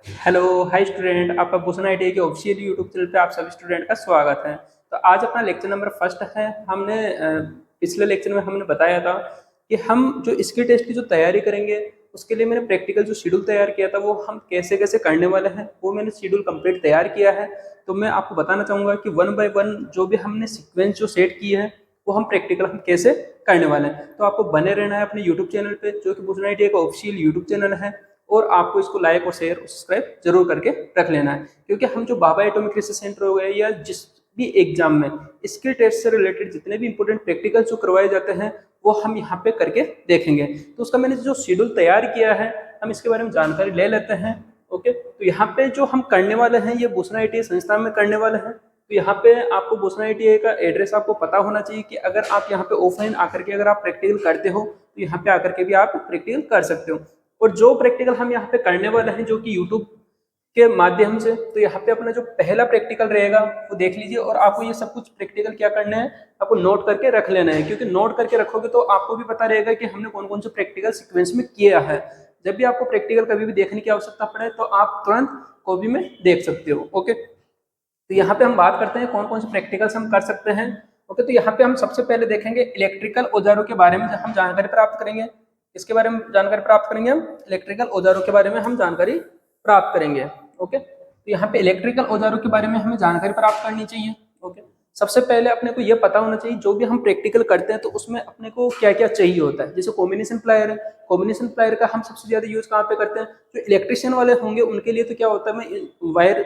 Hello, hi student. आपका Bhushan ITI के official YouTube channel पे आप सभी स्टूडेंट का स्वागत है। तो आज अपना लेक्चर नंबर फर्स्ट है। हमने पिछले लेक्चर में हमने बताया था कि हम जो इसके टेस्ट की जो तैयारी करेंगे उसके लिए मैंने प्रैक्टिकल जो शेड्यूल तैयार किया था वो हम कैसे कैसे करने वाले हैं, वो मैंने शेड्यूल कंप्लीट तैयार किया है। तो मैं आपको बताना चाहूँगा कि वन बाय वन जो भी हमने सिक्वेंस जो सेट की है वो हम प्रैक्टिकल हम कैसे करने वाले हैं। तो आपको बने रहना है अपने यूट्यूब चैनल पे, जो कि भूषण आईटीआई का ऑफिशियल यूट्यूब चैनल है। और आपको इसको लाइक और शेयर और सब्सक्राइब जरूर करके रख लेना है, क्योंकि हम जो बाबा एटॉमिक रिसर्च सेंटर हो गए या जिस भी एग्जाम में स्किल टेस्ट से रिलेटेड जितने भी इंपॉर्टेंट प्रैक्टिकल जो करवाए जाते हैं वो हम यहाँ पे करके देखेंगे। तो उसका मैंने जो शेड्यूल तैयार किया है हम इसके बारे में जानकारी ले लेते हैं। ओके, तो यहाँ पे जो हम करने वाले हैं ये भूषण आईटीआई संस्थान में करने वाले हैं। तो यहाँ पे आपको भूषण आईटीआई का एड्रेस आपको पता होना चाहिए कि अगर आप यहाँ पे ऑफलाइन आकर के अगर आप प्रैक्टिकल करते हो तो यहाँ पे आकर के भी आप प्रैक्टिकल कर सकते हो। और जो प्रैक्टिकल हम यहाँ पे करने वाले हैं जो कि यूट्यूब के माध्यम से, तो यहाँ पे अपना जो पहला प्रैक्टिकल रहेगा वो देख लीजिए। और आपको ये सब कुछ प्रैक्टिकल क्या करना है, आपको नोट करके रख लेना है, क्योंकि नोट करके रखोगे तो आपको भी पता रहेगा कि हमने कौन कौन से प्रैक्टिकल सीक्वेंस में किया है। जब भी आपको प्रैक्टिकल कभी भी देखने की आवश्यकता पड़े तो आप तुरंत कॉपी में देख सकते हो। ओके, तो यहाँ पे हम बात करते हैं कौन कौन से प्रैक्टिकल्स हम कर सकते हैं। ओके, तो यहाँ पे हम सबसे पहले देखेंगे इलेक्ट्रिकल औजारों के बारे में हम जानकारी प्राप्त करेंगे। इसके बारे में जानकारी प्राप्त करेंगे, हम इलेक्ट्रिकल औजारों के बारे में हम जानकारी प्राप्त करेंगे। ओके, तो यहाँ पे इलेक्ट्रिकल औजारों के बारे में हमें जानकारी प्राप्त करनी चाहिए। ओके, सबसे पहले अपने को ये पता होना चाहिए जो भी हम प्रैक्टिकल करते हैं तो उसमें अपने को क्या क्या चाहिए होता है। जैसे कॉम्बिनेशन प्लायर है, कॉम्बिनेशन प्लायर का हम सबसे ज्यादा यूज कहाँ पे करते हैं, जो इलेक्ट्रिशियन वाले होंगे उनके लिए तो क्या होता है, मैं वायर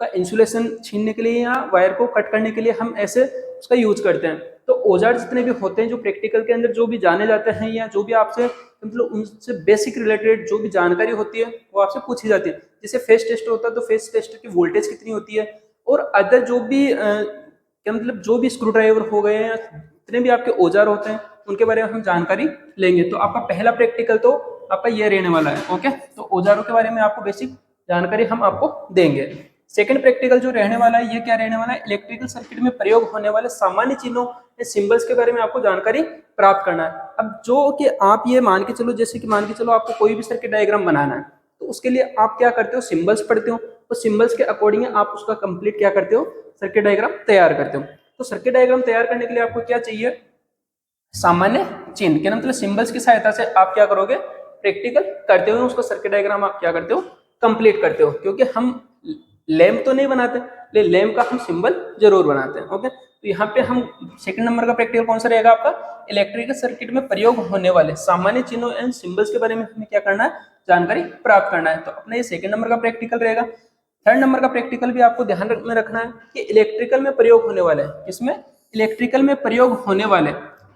का इंसुलेशन छीनने के लिए या वायर को कट करने के लिए हम ऐसे उसका यूज करते हैं। तो औजार जितने भी होते हैं जो प्रैक्टिकल के अंदर जो भी जाने जाते हैं या जो भी आपसे मतलब उनसे बेसिक रिलेटेड जो भी जानकारी होती है वो आपसे पूछी जाती है। जैसे फेस टेस्ट होता है तो फेस टेस्ट की वोल्टेज कितनी होती है, और अदर जो भी क्या मतलब जो भी स्क्रू ड्राइवर हो गए या जितने भी आपके औजार होते हैं उनके बारे में हम जानकारी लेंगे। तो आपका पहला प्रैक्टिकल तो आपका ये रहने वाला है। ओके, तो औजारों के बारे में आपको बेसिक जानकारी हम आपको देंगे। सेकंड प्रैक्टिकल जो रहने वाला है ये क्या रहने वाला है, इलेक्ट्रिकल सर्किट में प्रयोग होने वाले सामान्य चिन्हों सिंबल्स के बारे में आपको जानकारी प्राप्त करना है। अब जो कि आप ये मान के चलो, जैसे कि मान के चलो आपको कोई भी सर्किट डायग्राम बनाना है तो उसके लिए आप क्या करते हो, सिंबल्स पढ़ते हो, तो सिंबल्स के अकॉर्डिंग आप उसका कंप्लीट क्या करते हो, सर्किट डायग्राम तैयार करते हो। तो सर्किट डायग्राम तैयार करने के लिए आपको क्या चाहिए, सामान्य चिन्ह के मतलब सिंबल्स की सहायता से आप क्या करोगे, प्रैक्टिकल करते हुए उसका सर्किट डायग्राम आप क्या करते हो, कंप्लीट करते हो। क्योंकि हम लैम्प तो नहीं बनाते लेकिन लैम्प का हम सिंबल जरूर बनाते हैं। ओके, तो यहाँ पे हम सेकंड नंबर का प्रैक्टिकल कौन सा रहेगा आपका, इलेक्ट्रिकल सर्किट में प्रयोग होने वाले सामान्य चिन्हों एंड सिंबल्स के बारे में हमें क्या करना है, जानकारी प्राप्त करना है। तो अपना ये सेकंड नंबर का प्रैक्टिकल रहेगा। थर्ड नंबर का प्रैक्टिकल भी आपको ध्यान में रखना है कि इलेक्ट्रिकल में प्रयोग होने वाले, किसमें, इलेक्ट्रिकल में प्रयोग होने वाले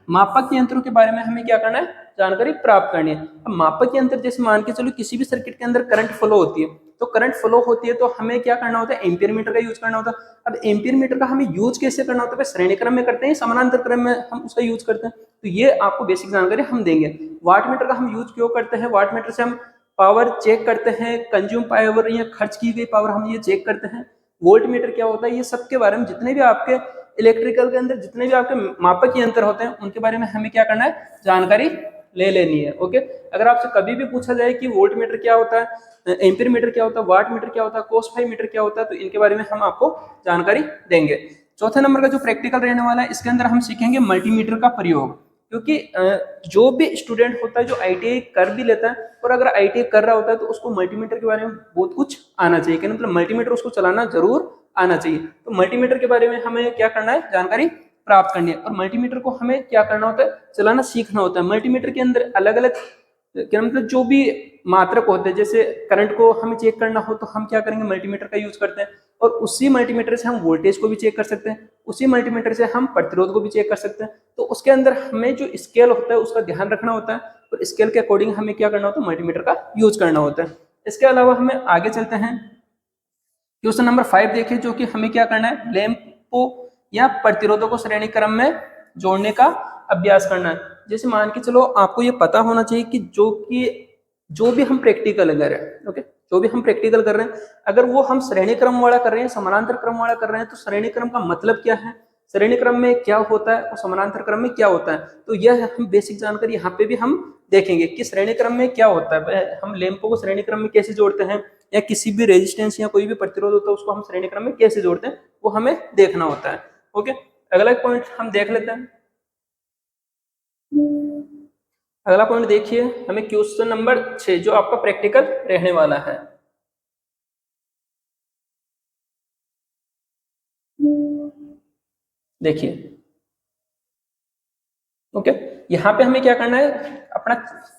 मापक यंत्रों के बारे में हमें क्या करना है, जानकारी प्राप्त करनी है। अब मापक यंत्र जैसे मान के चलो किसी भी सर्किट के अंदर करंट फ्लो होती है, तो करंट फ्लो होती है तो हमें क्या करना होता है, एम्पियर मीटर का यूज करना होता है। अब एम्पियर मीटर का हमें यूज कैसे करना होता है, श्रेणी क्रम में करते हैं, समानांतर क्रम में हम उसका यूज करते हैं, तो ये आपको बेसिक जानकारी हम देंगे। वाट मीटर का हम यूज क्यों करते हैं, वाट मीटर से हम पावर चेक करते हैं, कंज्यूम पावर या खर्च की गई पावर हम ये चेक करते हैं। वोल्ट मीटर क्या होता है, ये सब के बारे में जितने भी आपके इलेक्ट्रिकल के अंदर जितने भी आपके मापक यंत्र होते हैं उनके बारे में हमें क्या करना है, जानकारी ले लेनी है। ओके, अगर आपसे कभी भी पूछा जाए कि वोल्ट मीटर क्या होता है, एम्पीयर मीटर क्या होता है, वाट मीटर क्या होता है, कोस फाई मीटर क्या होता है, तो इनके बारे में हम आपको जानकारी देंगे। चौथे नंबर का जो प्रैक्टिकल रहने वाला है इसके अंदर हम सीखेंगे मल्टीमीटर का प्रयोग। क्योंकि जो भी स्टूडेंट होता है जो आईटीआई कर भी लेता है और अगर आईटीआई कर रहा होता है तो उसको मल्टीमीटर के बारे में बहुत कुछ आना चाहिए, कि मतलब मल्टीमीटर उसको चलाना जरूर आना चाहिए। तो मल्टीमीटर के बारे में हमें क्या करना है, जानकारी प्राप्त करनी है। और मल्टीमीटर को हमें क्या करना होता है, चलाना सीखना होता है। मल्टीमीटर के अंदर अलग अलग क्या मतलब जो भी मात्रक होते हैं, जैसे करंट को हमें चेक करना हो तो हम क्या करेंगे, मल्टीमीटर का यूज करते हैं। और उसी मल्टीमीटर से हम वोल्टेज को भी चेक कर सकते हैं, उसी मल्टीमीटर से हम प्रतिरोध को भी चेक कर सकते हैं। तो उसके अंदर हमें जो स्केल होता है उसका ध्यान रखना होता है और स्केल के अकॉर्डिंग हमें क्या करना होता है, मल्टीमीटर का यूज करना होता है। इसके अलावा हमें आगे चलते हैं, क्वेश्चन नंबर 5 देखिए, जो कि हमें क्या करना है, लैंप को या प्रतिरोधों को श्रेणी क्रम में जोड़ने का अभ्यास करना है। जैसे मान के चलो आपको ये पता होना चाहिए कि जो भी हम प्रैक्टिकल कर रहे हैं, ओके, जो भी हम प्रैक्टिकल कर रहे हैं अगर वो हम श्रेणी क्रम वाला कर रहे हैं, समानांतर क्रम वाला कर रहे हैं, तो श्रेणी क्रम का मतलब क्या है, श्रेणी क्रम में क्या होता है और समानांतर क्रम में क्या होता है, तो यह हम बेसिक जानकारी यहाँ पे भी हम देखेंगे कि श्रेणी क्रम में क्या होता है, हम लैंपों को श्रेणी क्रम में कैसे जोड़ते हैं, या किसी भी रेजिस्टेंस या कोई भी प्रतिरोध होता है उसको हम श्रेणी क्रम में कैसे जोड़ते हैं, वो हमें देखना होता है। ओके, अगला पॉइंट हम देख लेते हैं। अगला पॉइंट देखिए, हमें क्वेश्चन नंबर 6 जो आपका प्रैक्टिकल रहने वाला है। देखिए, ओके, यहाँ पे हमें क्या करना है, अपना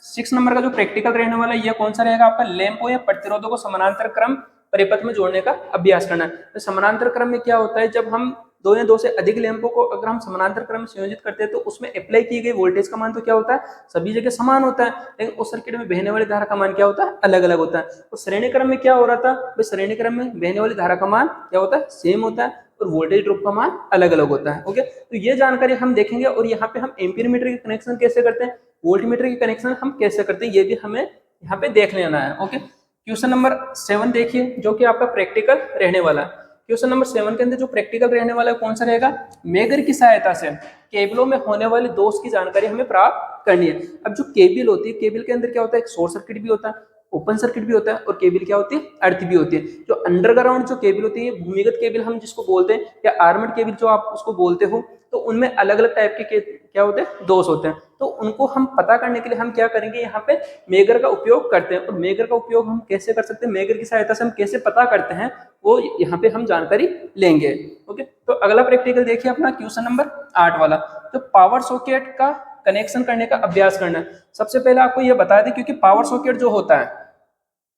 6 नंबर का जो प्रैक्टिकल रहने वाला है ये कौन सा रहेगा आपका, लैंपों या प्रतिरोधों को समानांतर क्रम परिपथ में जोड़ने का अभ्यास करना है। तो समानांतर क्रम में क्या होता है, जब हम दो या दो से अधिक लैंपों को अगर हम समानांतर क्रम में संयोजित करते हैं तो उसमें अप्लाई की गई वोल्टेज का मान तो क्या होता है, सभी जगह समान होता है, लेकिन उस सर्किट में बहने वाली धारा का मान क्या होता है, अलग अलग होता है। तो श्रेणी क्रम में क्या हो रहा था भाई, श्रेणी क्रम में बहने वाली धारा का मान क्या होता है, सेम होता है, और वोल्टेज ड्रॉप का मान अलग अलग होता है। ओके, तो ये जानकारी हम देखेंगे, और यहाँ पे हम एम्पीयर मीटर के कनेक्शन कैसे करते हैं, वोल्ट मीटर के कनेक्शन हम कैसे करते हैं, ये भी हमें यहाँ पे देख लेना है। ओके, क्वेश्चन नंबर 7 देखिए, जो कि आपका प्रैक्टिकल रहने वाला है। क्वेश्चन नंबर 7 के अंदर जो प्रैक्टिकल रहने वाला है कौन सा रहेगा, मेगर की सहायता से केबलों में होने वाले दोष की जानकारी हमें प्राप्त करनी है। अब जो केबल होती है, केबल के अंदर क्या होता है, एक शॉर्ट सर्किट भी होता है, ओपन सर्किट भी होता है, और केबल क्या होती है, अर्थ भी होती है। जो अंडरग्राउंड जो केबल होती है, भूमिगत केबल हम जिसको बोलते हैं, या आर्मड केबल जो आप उसको बोलते हो, तो उनमें अलग अलग टाइप के क्या होते हैं, दोष होते हैं। तो उनको हम पता करने के लिए हम क्या करेंगे, यहाँ पे मेगर का उपयोग करते हैं। और मेगर का उपयोग हम कैसे कर सकते हैं, मेगर की सहायता से हम कैसे पता करते हैं, वो यहाँ पे हम जानकारी लेंगे। ओके, तो अगला प्रैक्टिकल देखिए अपना क्वेश्चन नंबर 8 वाला, तो पावर सॉकेट का कनेक्शन करने का अभ्यास करना है। सबसे पहले आपको यह बता दें, क्योंकि पावर सॉकेट जो होता है,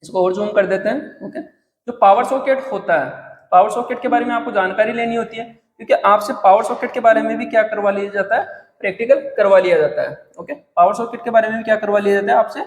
इसको और जूम कर देते हैं। ओके, जो पावर सॉकेट होता है, पावर सॉकेट के बारे में आपको जानकारी लेनी होती है, क्योंकि आपसे पावर सॉकेट के बारे में भी क्या करवा लिया जाता है, प्रैक्टिकल करवा लिया जाता है। ओके, पावर सॉकेट के बारे में भी क्या करवा लिया जाता है, आपसे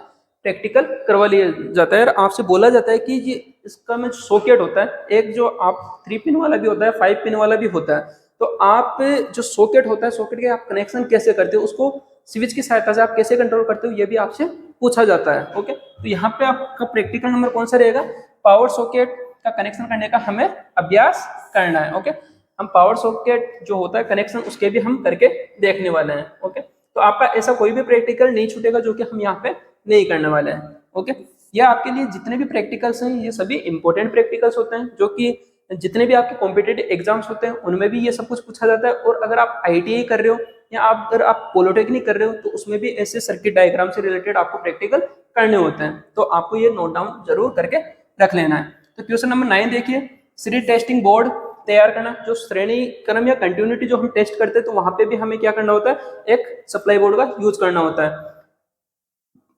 प्रैक्टिकल करवा लिया जाता है, और आपसे बोला जाता है कि ये इसका में सॉकेट होता है, एक जो आप 3 पिन वाला भी होता है, 5 पिन वाला भी होता है। तो आप जो सॉकेट होता है, सॉकेट के आप कनेक्शन कैसे करते हो, उसको स्विच की सहायता से आप कैसे कंट्रोल करते हो, ये भी आपसे पूछा जाता है। ओके, तो यहाँ पे आपका प्रैक्टिकल नंबर कौन सा रहेगा, पावर सॉकेट का कनेक्शन करने का हमें अभ्यास करना है। ओके, हम पावर सॉकेट जो होता है कनेक्शन उसके भी हम करके देखने वाले हैं। ओके, तो आपका ऐसा कोई भी प्रैक्टिकल नहीं छूटेगा जो कि हम यहाँ पे नहीं करने वाले हैं। ओके, ये आपके लिए जितने भी प्रैक्टिकल्स हैं ये सभी इंपॉर्टेंट प्रैक्टिकल्स होते हैं, जो कि जितने भी आपके कॉम्पिटेटिव एग्जाम्स होते हैं उनमें भी ये सब कुछ पूछा जाता है। और अगर आप ITI कर रहे हो या अगर आप पॉलिटेक्निक कर रहे हो तो उसमें भी ऐसे सर्किट डायग्राम से रिलेटेड आपको प्रैक्टिकल करने होते हैं, तो आपको ये नोट डाउन जरूर करके रख लेना है। तो क्वेश्चन नंबर 9 देखिए, सीरीज टेस्टिंग बोर्ड तैयार करना। जो श्रेणी क्रम या कंटिन्यूटी जो हम टेस्ट करते हैं तो वहां पे भी हमें क्या करना होता है, एक सप्लाई बोर्ड का यूज करना होता है।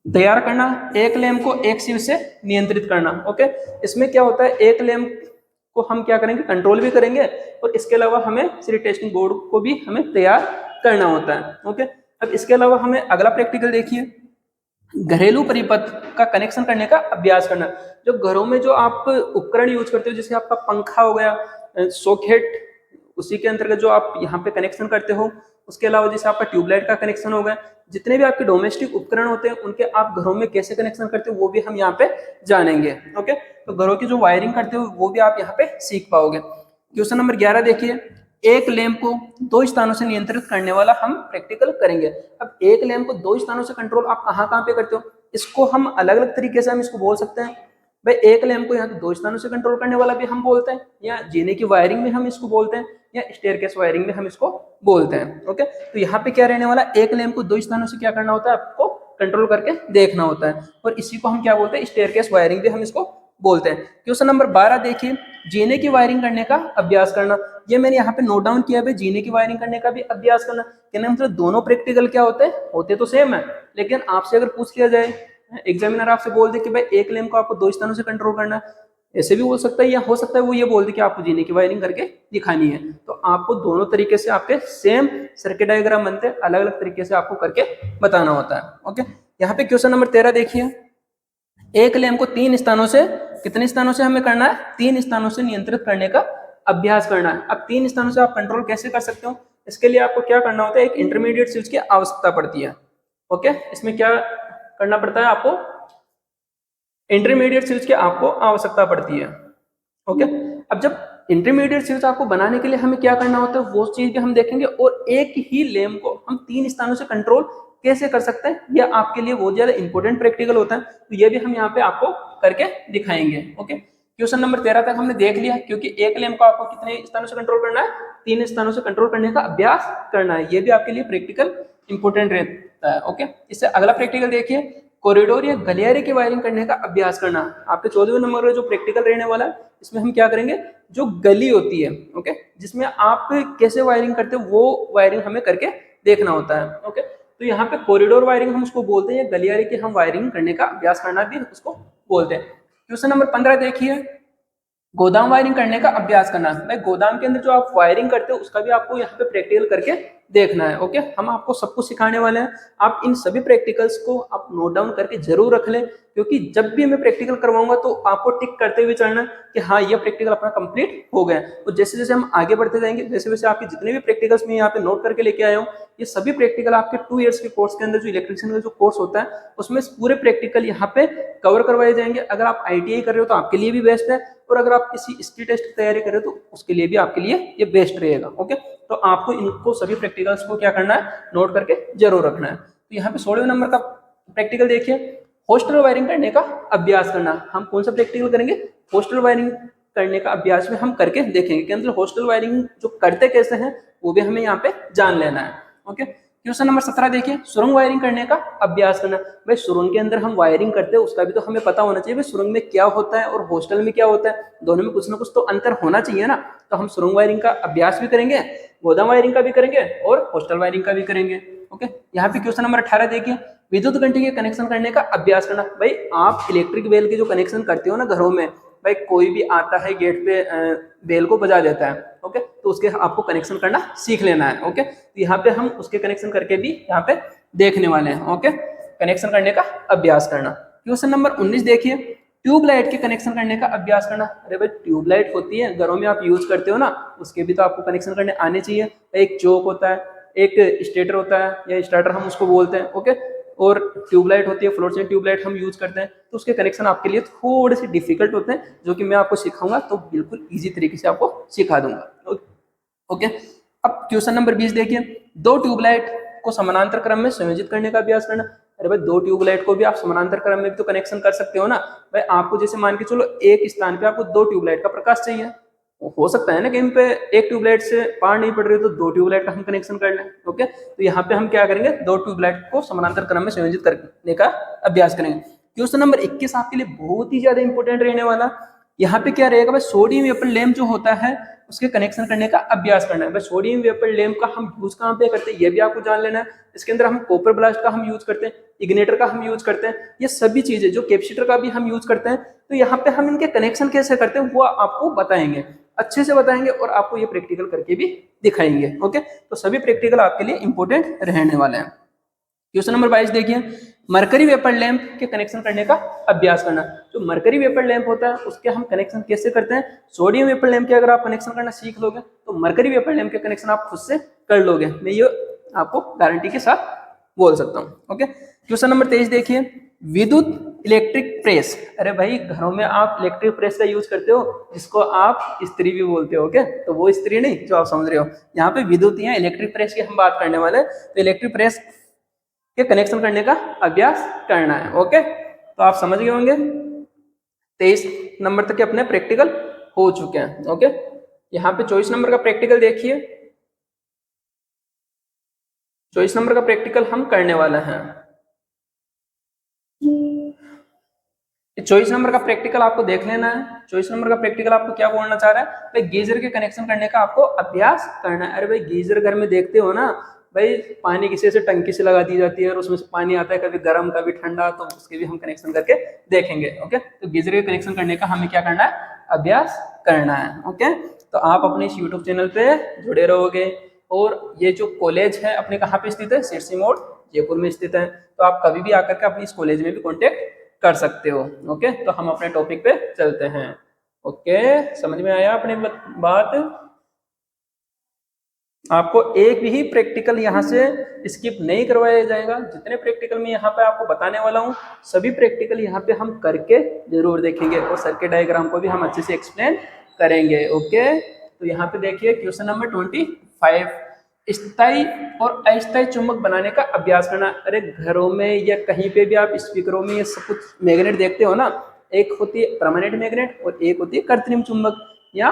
तैयार करना, एक लैंप को एक स्विच से नियंत्रित करना। ओके, इसमें क्या होता है, एक लैंप को हम क्या करेंगे, कंट्रोल भी करेंगे, और इसके अलावा हमें सीरीज टेस्टिंग बोर्ड को भी हमें तैयार करना होता है। ओके, अब इसके अलावा हमें अगला प्रैक्टिकल देखिए, घरेलू परिपथ का कनेक्शन करने का अभ्यास करना। जो घरों में जो आप उपकरण यूज करते हो, जैसे आपका पंखा हो गया, सॉकेट, उसी के अंतर्गत जो आप यहाँ पे कनेक्शन करते हो। उसके अलावा जैसे आपका ट्यूबलाइट का कनेक्शन हो गया, जितने भी आपके डोमेस्टिक उपकरण होते हैं उनके आप घरों में कैसे कनेक्शन करते हो वो भी हम यहाँ पे जानेंगे। ओके, तो घरों की जो वायरिंग करते हो वो भी आप यहाँ पे सीख पाओगे। क्वेश्चन नंबर 11 देखिए, एक लैंप को 2 स्थानों से नियंत्रित करने वाला हम प्रैक्टिकल करेंगे। अब एक लैंप को 2 स्थानों से कंट्रोल आप कहाँ पे करते हो, इसको हम अलग अलग तरीके से हम इसको बोल सकते हैं। भाई एक लैंप को यहाँ 2 स्थानों से कंट्रोल करने वाला भी हम बोलते हैं, या जीने की वायरिंग में हम इसको बोलते हैं, या स्टेयरकेस वायरिंग में हम इसको बोलते हैं। ओके, तो यहाँ पे क्या रहने वाला, एक लैंप को 2 स्थानों से क्या करना होता है, आपको कंट्रोल करके देखना होता है, और इसी को हम क्या बोलते हैं, स्टेयरकेस वायरिंग भी हम इसको बोलते हैं। क्वेश्चन नंबर 12 देखिए, जीने की वायरिंग करने का अभ्यास करना। ये मैंने यहाँ पे नोट डाउन किया है, जीने की वायरिंग करने का भी अभ्यास करना। कहने मतलब दोनों प्रैक्टिकल क्या होते तो सेम है, लेकिन आपसे अगर पूछ लिया जाए, एग्जामिनर आपसे बोल दे कि भाई एक लैंप को आपको 2 स्थानों से कंट्रोल करना, ऐसे भी बोल सकता है, या हो सकता है वो ये बोल दे कि आपको जीने की वायरिंग करके दिखानी है। तो आपको दोनों तरीके से आपके सेम सर्किट डायग्राम बनते हैं, अलग अलग तरीके से आपको करके बताना होता है। ओके, यहाँ पे क्वेश्चन नंबर 13 देखिए, एक लैंप को 3 स्थानों से, कितने स्थानों से हमें करना है, 3 स्थानों से नियंत्रित करने का अभ्यास करना है। अब 3 स्थानों से आप कंट्रोल कैसे कर सकते हो, इसके लिए आपको क्या करना होता है, एक इंटरमीडिएट स्विच की आवश्यकता पड़ती है। ओके, इसमें क्या करना पड़ता है, आपको इंटरमीडिएट स्विच की आपको आवश्यकता पड़ती है। ओके, अब जब इंटरमीडिएट स्विच आपको बनाने के लिए हमें क्या करना होता है वो चीज भी हम देखेंगे, और एक ही लैंप को हम 3 स्थानों से कंट्रोल कैसे कर सकते हैं, ये आपके लिए बहुत ज्यादा इंपॉर्टेंट प्रैक्टिकल होता है, तो ये भी हम यहाँ पे आपको करके दिखाएंगे। ओके, क्वेश्चन नंबर 13 तक हमने देख लिया, क्योंकि एक लैंप को आपको कितने स्थानों से कंट्रोल करना है, 3 स्थानों से कंट्रोल करने का अभ्यास करना है, ये भी आपके लिए प्रैक्टिकल इंपॉर्टेंट रहता है। ओके, इससे अगला प्रैक्टिकल देखिए, कॉरिडोर या गलियारे की वायरिंग करने का अभ्यास करना। आपके 14वें नंबर का जो प्रैक्टिकल रहने वाला है, इसमें हम क्या करेंगे, जो गली होती है, ओके, जिसमें आप कैसे वायरिंग करते हो वो वायरिंग हमें करके देखना होता है। ओके, तो यहाँ पे कॉरिडोर वायरिंग हम उसको बोलते हैं, गलियारे की हम वायरिंग करने का अभ्यास करना भी उसको बोलते हैं। क्वेश्चन नंबर 15 देखिए, गोदाम वायरिंग करने का अभ्यास करना। भाई गोदाम के अंदर जो आप वायरिंग करते हो उसका भी आपको यहाँ पे प्रैक्टिकल करके देखना है। ओके, हम आपको सब कुछ सिखाने वाले हैं, आप इन सभी प्रैक्टिकल्स को आप नोट डाउन करके जरूर रख लें, क्योंकि जब भी मैं प्रैक्टिकल करवाऊंगा तो आपको टिक करते हुए चलना कि हाँ ये प्रैक्टिकल अपना कंप्लीट हो गया। और जैसे जैसे हम आगे बढ़ते जाएंगे, वैसे वैसे आपके जितने भी प्रैक्टिकल्स मैं यहाँ पे नोट करके लेके आया हूँ, ये सभी प्रैक्टिकल आपके 2 इयर्स के कोर्स के अंदर जो इलेक्ट्रिशियन का जो कोर्स होता है उसमें पूरे प्रैक्टिकल यहाँ पे कवर करवाए जाएंगे। अगर आप ITI कर रहे हो तो आपके लिए भी बेस्ट है, और अगर आप किसी स्किल टेस्ट की तैयारी कर रहे हो तो उसके लिए भी आपके लिए ये बेस्ट रहेगा। ओके, तो आपको इनको सभी प्रैक्टिकल्स को क्या करना है, नोट करके जरूर रखना है। तो यहाँ पे 16वें नंबर का प्रैक्टिकल देखिए, हॉस्टल वायरिंग करने का अभ्यास करना। हम कौन सा प्रैक्टिकल करेंगे, हॉस्टल वायरिंग करने का अभ्यास में हम करके देखेंगे कि अंदर हॉस्टल वायरिंग जो करते कैसे हैं वो भी हमें यहाँ पे जान लेना है। ओके, क्वेश्चन नंबर 17 देखिए, सुरंग वायरिंग करने का अभ्यास करना। भाई सुरंग के अंदर हम वायरिंग करते हैं उसका भी तो हमें पता होना चाहिए, भाई सुरंग में क्या होता है और हॉस्टल में क्या होता है, दोनों में कुछ ना कुछ तो अंतर होना चाहिए ना। तो हम सुरंग वायरिंग का अभ्यास भी करेंगे, गोदाम वायरिंग का भी करेंगे और हॉस्टल वायरिंग का भी करेंगे। ओके, यहाँ पे क्वेश्चन नंबर 18 देखिए, विद्युत घंटी के कनेक्शन करने का अभ्यास करना। भाई आप इलेक्ट्रिक बेल के जो कनेक्शन करते हो ना घरों में, भाई कोई भी आता है गेट पे बेल को बजा देता है, ओके, तो उसके आपको कनेक्शन करना सीख लेना है। ओके, तो यहाँ पे हम उसके कनेक्शन करके भी यहाँ पे देखने वाले हैं। ओके, कनेक्शन करने का अभ्यास करना। क्वेश्चन नंबर 19 देखिए, ट्यूबलाइट के कनेक्शन करने का अभ्यास करना। अरे भाई ट्यूबलाइट होती है घरों में आप यूज करते हो ना, उसके भी तो आपको कनेक्शन करने आने चाहिए। एक चोक होता है, एक स्टेटर होता है या स्टार्टर हम उसको बोलते हैं। ओके, और ट्यूबलाइट होती है, फ्लोरेसेंट ट्यूबलाइट हम यूज करते हैं, तो उसके कनेक्शन आपके लिए थोड़े से डिफिकल्ट होते हैं, जो कि मैं आपको सिखाऊंगा तो बिल्कुल इजी तरीके से आपको सिखा दूंगा। ओके, अब क्वेश्चन नंबर 20 देखिए, 2 ट्यूबलाइट को समानांतर क्रम में संयोजित करने का अभ्यास करना। अरे भाई 2 ट्यूबलाइट को भी आप समानांतर क्रम में भी तो कनेक्शन कर सकते हो ना। भाई आपको जैसे मान के चलो एक स्थान पे आपको 2 ट्यूबलाइट का प्रकाश चाहिए, हो सकता है ना कहीं पे एक ट्यूबलाइट से पार नहीं पड़ रही तो 2 ट्यूबलाइट का हम कनेक्शन कर लें। ओके, तो यहाँ पे हम क्या करेंगे, 2 ट्यूबलाइट को समानांतर क्रम में संयोजित करने का अभ्यास करेंगे। क्वेश्चन नंबर 21 आपके लिए बहुत ही ज्यादा इंपॉर्टेंट रहने वाला। यहाँ पे क्या रहेगा, भाई सोडियम वेपर लैंप जो होता है उसके कनेक्शन करने का अभ्यास करना है। भाई सोडियम वेपर लैंप का हम यूज कहाँ पे करते हैं ये भी आपको जान लेना है। इसके अंदर हम कॉपर ब्लास्ट का हम यूज करते हैं, इग्नेटर का हम यूज करते हैं, ये सभी चीजें, जो कैपेसिटर का भी हम यूज करते हैं। तो यहाँ पे हम इनके कनेक्शन कैसे करते हैं वो आपको बताएंगे, अच्छे से बताएंगे और आपको ये प्रैक्टिकल करके भी दिखाएंगे। ओके, तो सभी प्रैक्टिकल आपके लिए इंपॉर्टेंट रहने वाले हैं। क्वेश्चन नंबर 22 देखिए, मरकरी वेपर लैंप के कनेक्शन करने का अभ्यास करना। जो मरकरी वेपर लैंप होता है उसके हम कनेक्शन कैसे करते हैं, सोडियम वेपर लैंप के अगर आप कनेक्शन करना सीख लोगे तो मरकरी वेपर लैंप के कनेक्शन आप खुद से कर लोगे, मैं ये आपको गारंटी के साथ बोल सकता हूँ। ओके, क्वेश्चन नंबर 23 देखिए, विद्युत इलेक्ट्रिक प्रेस। अरे भाई घरों में आप इलेक्ट्रिक प्रेस का यूज करते हो जिसको आप इस्त्री भी बोलते हो। ओके, तो वो इस्त्री नहीं जो आप समझ रहे हो, यहाँ पे विद्युत या इलेक्ट्रिक प्रेस की हम बात करने वाले हैं। तो इलेक्ट्रिक प्रेस के कनेक्शन करने का अभ्यास करना है। ओके, तो आप समझ गए होंगे 23 नंबर तक के अपने प्रैक्टिकल हो चुके हैं। ओके, यहाँ पे 24 नंबर का प्रैक्टिकल देखिए, 24 नंबर का प्रैक्टिकल हम करने वाले हैं। 24 नंबर का प्रैक्टिकल आपको देख लेना है। 24 नंबर का प्रैक्टिकल आपको क्या बोलना चाह रहा है, भाई गीजर के कनेक्शन करने का आपको अभ्यास करना है। अरे भाई गीजर घर में देखते हो ना, भाई पानी किसी से टंकी से लगा दी जाती है और उसमें से पानी आता है, कभी गर्म कभी ठंडा, तो उसके भी हम कनेक्शन करके देखेंगे। ओके, तो गीजर के कनेक्शन करने का हमें क्या करना है, अभ्यास करना है। ओके, तो आप अपने इस यूट्यूब चैनल पे जुड़े रहोगे। और ये जो कॉलेज है अपने कहाँ पे स्थित है, सिरसी मोड़ जयपुर में स्थित है, तो आप कभी भी आकर के अपनी इस कॉलेज में भी कॉन्टेक्ट कर सकते हो। ओके, तो हम अपने टॉपिक पे चलते हैं। ओके, समझ में आया अपने बात? आपको एक भी प्रैक्टिकल यहाँ से स्किप नहीं करवाया जाएगा। जितने प्रैक्टिकल मैं यहाँ पे आपको बताने वाला हूँ सभी प्रैक्टिकल यहाँ पे हम करके जरूर देखेंगे और सर्किट डायग्राम को भी हम अच्छे से एक्सप्लेन करेंगे। ओके, तो यहाँ पे देखिए क्वेश्चन नंबर 25, स्थायी और अस्थायी चुंबक बनाने का अभ्यास करना। अरे घरों में या कहीं पे भी आप स्पीकरों में ये सब कुछ मैग्नेट देखते हो ना, एक होती है परमानेंट मैग्नेट और एक होती है कृत्रिम चुंबक, या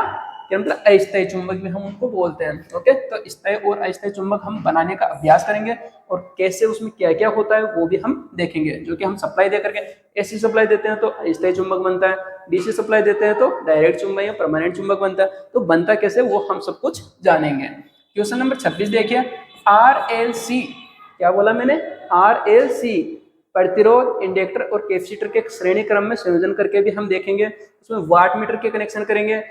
क्या मतलब अस्थायी चुंबक भी हम उनको बोलते हैं। ओके, तो स्थायी और अस्थायी चुंबक हम बनाने का अभ्यास करेंगे और कैसे उसमें क्या क्या होता है वो भी हम देखेंगे। जो कि हम सप्लाई दे करके, एसी सप्लाई देते हैं तो अस्थायी चुंबक बनता है, डीसी सप्लाई देते हैं तो डायरेक्ट चुंबक या परमानेंट चुंबक बनता है। तो बनता कैसे वो हम सब कुछ जानेंगे। क्वेश्चन नंबर 26 देखिए, RLC, क्या बोला मैंने, RLC प्रतिरोध, इंडक्टर और कैपेसिटर के श्रेणी क्रम में संयोजन करके भी हम देखेंगे। उसमें वाट मीटर के कनेक्शन करेंगे,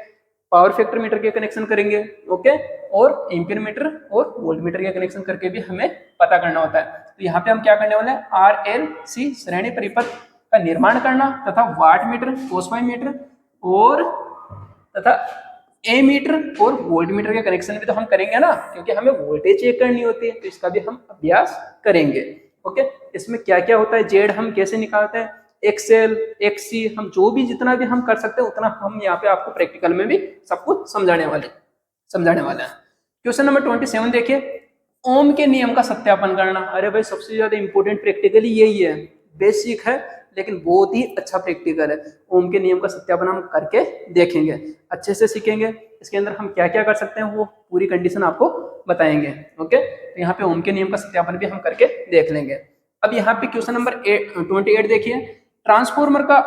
पावर फैक्टर मीटर के कनेक्शन करेंगे, ओके, और एम्पीयर मीटर और वोल्ट मीटर के कनेक्शन करके भी हमें पता करना होता है। तो यहाँ पे हम क्या करने वाले हैं, RLC श्रेणी परिपथ का निर्माण करना तथा वाट मीटर, फोस्फाई मीटर और तथा ए मीटर और वोल्ट मीटर के कनेक्शन भी तो हम करेंगे ना, क्योंकि हमें वोल्टेज चेक करनी होती है, तो इसका भी हम अभ्यास करेंगे। ओके, इसमें क्या क्या होता है, जेड हम कैसे निकालते हैं, एक्सएल, एक्ससी, हम जो भी जितना भी हम कर सकते हैं उतना हम यहाँ पे आपको प्रैक्टिकल में भी सब कुछ समझाने वाले हैं। क्वेश्चन नंबर 27 देखिए, ओम के नियम का सत्यापन करना। अरे भाई सबसे ज्यादा इंपॉर्टेंट प्रैक्टिकली यही है, बेसिक है लेकिन बहुत ही अच्छा प्रैक्टिकल है। ओम के नियम का सत्यापन हम करके देखेंगे, अच्छे से सीखेंगे। इसके अंदर हम क्या क्या कर सकते हैं वो पूरी कंडीशन आपको बताएंगे। ओके, तो यहाँ पे ओम के नियम का सत्यापन भी हम करके देख लेंगे। अब यहाँ पे क्वेश्चन नंबर 28 देखिए, ट्रांसफॉर्मर का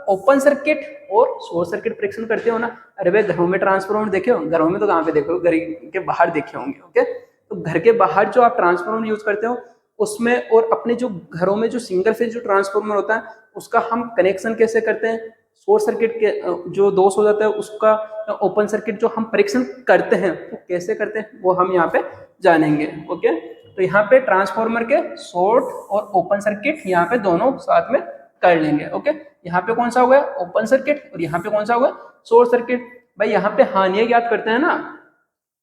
ओपन सर्किट और शॉर्ट सर्किट परीक्षण करते हो ना। अरे भाई घरों में ट्रांसफॉर्मर देखे हो, घरों में तो कहाँ पे देखो, घर के बाहर देखे होंगे। ओके, तो घर के बाहर जो आप ट्रांसफॉर्मर यूज करते हो उसमें, और अपने जो घरों में जो सिंगल फेज जो ट्रांसफॉर्मर होता है उसका हम कनेक्शन कैसे करते हैं, शॉर्ट सर्किट के जो दोष हो जाता है उसका ओपन सर्किट जो हम परीक्षण करते हैं वो कैसे करते हैं वो हम यहाँ पे जानेंगे। ओके, तो यहाँ पे ट्रांसफॉर्मर के शॉर्ट और ओपन सर्किट यहाँ पे दोनों साथ में कर लेंगे। ओके, यहाँ पे कौन सा होगा ओपन सर्किट और यहाँ पे कौन सा होगा शॉर्ट सर्किट। भाई यहाँ पे हानियां याद करते हैं ना,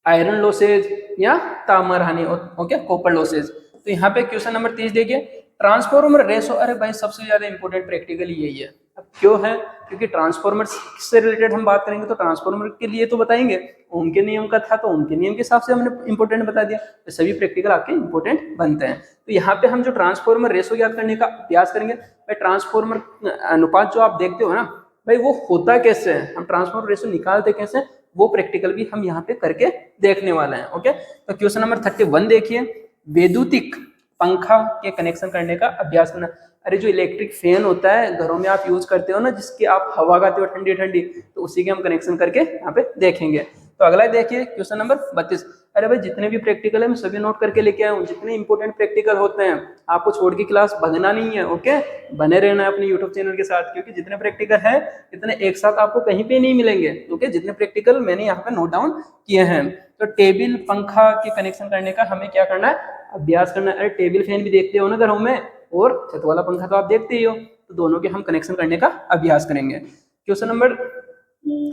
आयरन लॉसेज या ताम्र हानि, ओके, कॉपर लॉसेज। तो यहाँ पे क्वेश्चन नंबर 30 देखिए, ट्रांसफॉर्मर रेशो। अरे भाई सबसे ज्यादा इंपॉर्टेंट प्रैक्टिकली यही है। अब क्यों है, क्योंकि ट्रांसफॉर्मर से रिलेटेड हम बात करेंगे तो ट्रांसफॉर्मर के लिए तो बताएंगे, ओम के नियम का था तो ओम के नियम के हिसाब से हमने इंपॉर्टेंट बता दिया, तो सभी प्रैक्टिकल आपके इंपॉर्टेंट बनते हैं। तो यहाँ पे हम जो ट्रांसफॉर्मर रेशो याद करने का अभ्यास करेंगे। भाई ट्रांसफॉर्मर अनुपात जो आप देखते हो ना, भाई वो होता कैसे है, हम ट्रांसफॉर्मर रेशो निकालते कैसे, वो प्रैक्टिकल भी हम यहाँ पे करके देखने वाले हैं। ओके, तो क्वेश्चन नंबर 31 देखिए, वैद्युतिक पंखा के कनेक्शन करने का अभ्यास करना। अरे जो इलेक्ट्रिक फैन होता है घरों में आप यूज करते हो ना, जिसकी आप हवा खाते हो ठंडी ठंडी, तो उसी के हम कनेक्शन करके यहाँ पे देखेंगे। तो अगला देखिए क्वेश्चन नंबर 32। अरे भाई जितने भी प्रैक्टिकल है मैं सभी नोट करके लेके आया हूँ, जितने इंपॉर्टेंट प्रैक्टिकल होते हैं आपको छोड़ के क्लास भगना नहीं है। ओके, बने रहना है अपने यूट्यूब चैनल के साथ, क्योंकि जितने प्रैक्टिकल है इतने एक साथ आपको कहीं पे नहीं मिलेंगे। ओके, जितने प्रैक्टिकल मैंने यहाँ पे नोट डाउन किए हैं। तो टेबल पंखा के कनेक्शन करने का हमें क्या करना है, अभ्यास करना है। अरे टेबल फैन भी देखते हो ना घरों में, और छत वाला पंखा तो आप देखते ही हो, तो दोनों के हम कनेक्शन करने का अभ्यास करेंगे। क्वेश्चन नंबर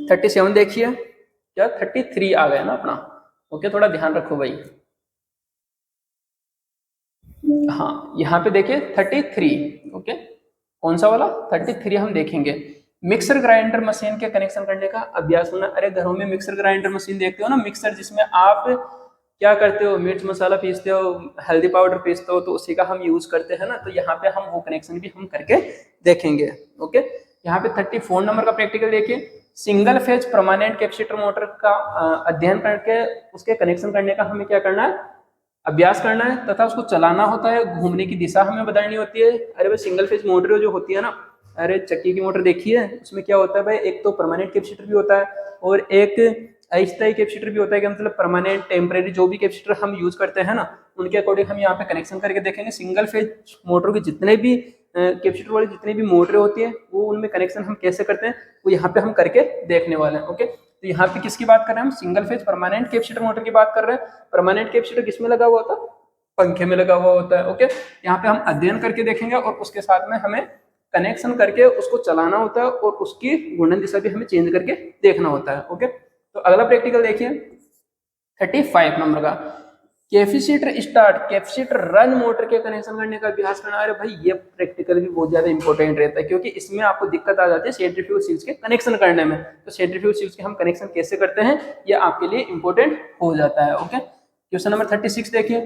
37 देखिए, क्या 33 आ गया ना अपना। ओके, थोड़ा ध्यान रखो भाई। हाँ, यहाँ पे देखिए 33। ओके, कौन सा वाला 33 हम देखेंगे। मिक्सर ग्राइंडर मशीन के कनेक्शन करने का अभ्यास करना। अरे घरों में मिक्सर ग्राइंडर मशीन देखते हो ना, मिक्सर जिसमें आप क्या करते हो, मिर्च मसाला पीसते हो, हल्दी पाउडर पीसते हो, तो उसी का हम यूज करते हैं ना। तो यहाँ पे हम वो कनेक्शन भी हम करके देखेंगे। ओके, यहाँ पे 34 नंबर का प्रैक्टिकल देखिए, single phase permanent capacitor motor का अध्ययन करके उसके कनेक्शन करने का हमें क्या करना है, अभ्यास करना है तथा उसको चलाना होता है, घूमने की दिशा हमें बतानी होती है। अरे भाई सिंगल फेज मोटर जो होती है ना, अरे चक्की की मोटर देखी है, उसमें क्या होता है भाई, एक तो परमानेंट कैपेसिटर भी होता है और एक अस्थायी कैपेसिटर भी होता है। कि मतलब परमानेंट टेम्परेरी जो भी कैपेसिटर हम यूज करते हैं ना, उनके अकॉर्डिंग हम यहाँ पे कनेक्शन करके देखेंगे। सिंगल फेज मोटर के जितने भी कैपेसिटर वाली जितनी भी मोटरें होती है वो उनमें कनेक्शन हम कैसे करते हैं वो यहाँ पे हम करके देखने वाले हैं। ओके, तो यहाँ पे किसकी बात कर रहे हैं हम, single phase permanent capacitor motor की बात कर रहे हैं। परमानेंट कैपेसिटर किसमें लगा हुआ होता है, पंखे में लगा हुआ होता है। ओके, यहाँ पे हम अध्ययन करके देखेंगे और उसके साथ में हमें कनेक्शन करके उसको चलाना होता है और उसकी घूर्णन दिशा भी हमें चेंज करके देखना होता है। ओके, तो अगला प्रैक्टिकल देखिए 35 नंबर का, capacitor start capacitor run motor के कनेक्शन करने का अभ्यास करना। अरे भाई ये प्रैक्टिकल भी बहुत ज्यादा इंपॉर्टेंट रहता है, क्योंकि इसमें आपको दिक्कत आ जाती है सेंट्रीफ्यूज स्विच के कनेक्शन करने में। तो सेंट्रीफ्यूज स्विच के हम कनेक्शन कैसे करते हैं ये आपके लिए इंपॉर्टेंट हो जाता है। ओके, क्वेश्चन नंबर 36 देखिए,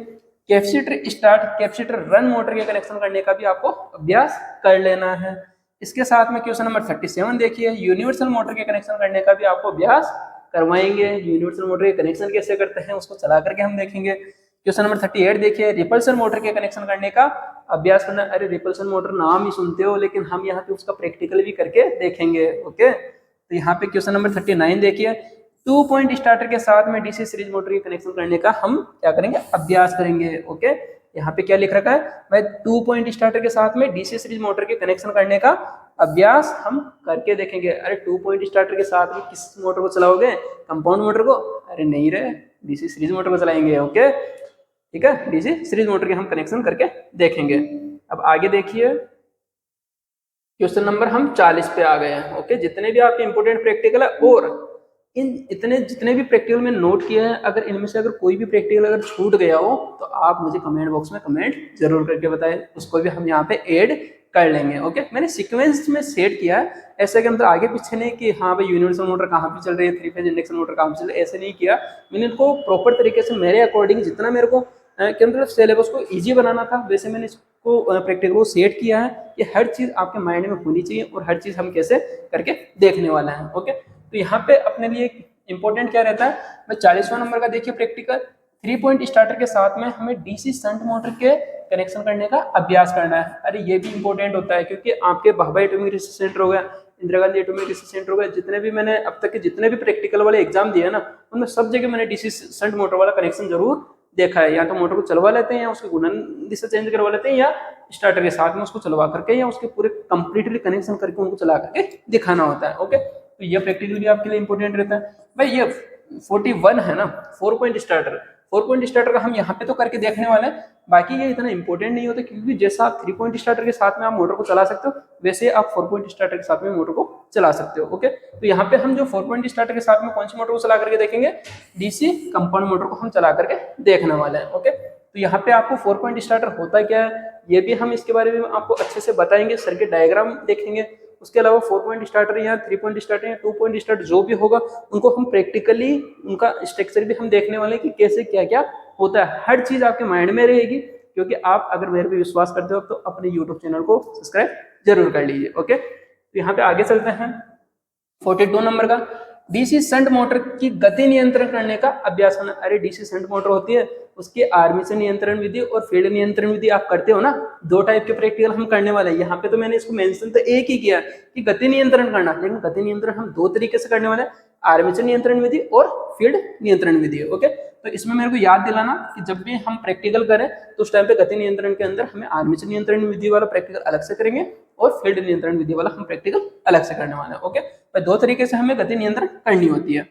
capacitor start capacitor run motor के कनेक्शन करने का भी आपको अभ्यास कर लेना है। इसके साथ में क्वेश्चन नंबर 37 देखिए, यूनिवर्सल मोटर के कनेक्शन करने का भी आपको अभ्यास करवाएंगे। यूनिवर्सल मोटर के कनेक्शन कैसे करते हैं उसको चला करके हम देखेंगे। क्वेश्चन नंबर 38 देखिए, रिपल्सन मोटर के कनेक्शन करने का अभ्यास करना। अरे रिपल्सन मोटर नाम ही सुनते हो, लेकिन हम यहाँ पे उसका प्रैक्टिकल भी करके देखेंगे। ओके, तो यहाँ पे क्वेश्चन नंबर 39 देखिए, 2 पॉइंट स्टार्टर के साथ में डीसी सीरीज मोटर के कनेक्शन करने का हम क्या करेंगे, अभ्यास करेंगे। ओके, यहाँ पे क्या लिख रखा है भाई, 2 पॉइंट स्टार्टर के साथ में डीसी सीरीज मोटर के कनेक्शन करने का अभ्यास हम करके देखेंगे। अरे 2 पॉइंट स्टार्टर के साथ में किस मोटर को चलाओगे, कंपाउंड मोटर को? अरे नहीं रे, डीसी सीरीज मोटर को चलाएंगे। ओके, ठीक है, डीसी सीरीज मोटर के हम कनेक्शन करके देखेंगे। अब आगे देखिए, क्वेश्चन नंबर हम 40 पे आ गए हैं। ओके, जितने भी आपके इंपोर्टेंट प्रैक्टिकल है और इन इतने जितने भी प्रैक्टिकल में नोट किए हैं, अगर इनमें से अगर कोई भी प्रैक्टिकल अगर छूट गया हो तो आप मुझे कमेंट बॉक्स में कमेंट जरूर करके बताएं, उसको भी हम यहाँ पे ऐड कर लेंगे। ओके, मैंने सीक्वेंस में सेट किया है, ऐसे के अंदर आगे पीछे नहीं कि हाँ भाई यूनिवर्सल मोटर कहाँ पे चल रही है, 3 फेज इंडक्शन मोटर कहाँ पे चल रही है, ऐसे नहीं किया मैंने। इनको प्रॉपर तरीके से मेरे अकॉर्डिंग जितना मेरे को के अंदर सिलेबस को ईजी बनाना था, वैसे मैंने इसको प्रैक्टिकल को सेट किया है कि हर चीज़ आपके माइंड में होनी चाहिए और हर चीज़ हम कैसे करके देखने वाला है। ओके, तो यहाँ पे अपने लिए इंपॉर्टेंट क्या रहता है, मैं 40वां नंबर का देखिए प्रैक्टिकल, 3 पॉइंट स्टार्टर के साथ में हमें डीसी शंट मोटर के कनेक्शन करने का अभ्यास करना है। अरे ये भी इंपॉर्टेंट होता है, क्योंकि आपके भाभा एटॉमिक रिसर्च सेंटर हो गया, Indira Gandhi atomic research centre हो गया, जितने भी मैंने अब तक के जितने भी प्रैक्टिकल वाले एग्जाम दिए ना, उनमें सब जगह मैंने डीसी शंट मोटर वाला कनेक्शन जरूर देखा है। या तो मोटर को चलवा लेते हैं, या उसके गुणन दिशा चेंज करवा लेते हैं, या स्टार्टर के साथ में उसको चलवा करके या उसके पूरे कंप्लीटली कनेक्शन करके उनको चला करके दिखाना होता है। ओके, तो ये प्रैक्टिकल भी आपके लिए इंपॉर्टेंट रहता है भाई। ये 41 है ना, 4 पॉइंट स्टार्टर, 4 पॉइंट स्टार्टर का हम यहाँ पे तो करके देखने वाले हैं, बाकी ये इतना इंपॉर्टेंट नहीं होता, क्योंकि जैसा आप 3 पॉइंट स्टार्टर के साथ में आप मोटर को चला सकते हो, वैसे आप 4 पॉइंट स्टार्टर के साथ में मोटर को चला सकते हो। ओके, तो यहाँ पे हम जो 4 पॉइंट स्टार्टर के साथ में कौन सी मोटर को चला करके देखेंगे, डीसी कंपाउंड मोटर को हम चला करके देखने वाले हैं। ओके, तो यहाँ पे आपको 4 पॉइंट स्टार्टर होता क्या है, ये भी हम इसके बारे में आपको अच्छे से बताएंगे, सर्किट डायग्राम देखेंगे। उसके अलावा 4 पॉइंट स्टार्टर या 3 पॉइंट स्टार्टर या 2 पॉइंट स्टार्टर जो भी होगा, उनको हम प्रैक्टिकली उनका स्ट्रक्चर भी हम देखने वाले हैं कि कैसे क्या क्या होता है। हर चीज आपके माइंड में रहेगी, क्योंकि आप अगर मेरे पे विश्वास करते हो तो अपने यूट्यूब चैनल को सब्सक्राइब जरूर कर लीजिए। ओके, तो यहाँ पे आगे चलते हैं। 42 नंबर का, डीसी शंट मोटर की गति नियंत्रण करने का अभ्यास करना। अरे डीसी शंट मोटर होती है, उसकी आर्मेचर नियंत्रण विधि और फील्ड नियंत्रण विधि आप करते हो ना, 2 टाइप के प्रैक्टिकल हम करने वाले हैं। यहाँ पे तो मैंने इसको मेंशन तो एक ही किया कि गति नियंत्रण करना, लेकिन गति नियंत्रण हम 2 तरीके से करने वाले हैं, आर्मेचर नियंत्रण विधि और फील्ड नियंत्रण विधि। ओके, तो इसमें मेरे को याद दिलाना कि जब भी हम प्रैक्टिकल करें तो उस टाइम पे गति नियंत्रण के अंदर हमें आर्मेचर नियंत्रण विधि वाला प्रैक्टिकल अलग से करेंगे और फील्ड नियंत्रण विधि वाला हम प्रैक्टिकल अलग से करने वाले हैं। ओके, तो 2 तरीके से हमें गति नियंत्रण करनी होती है।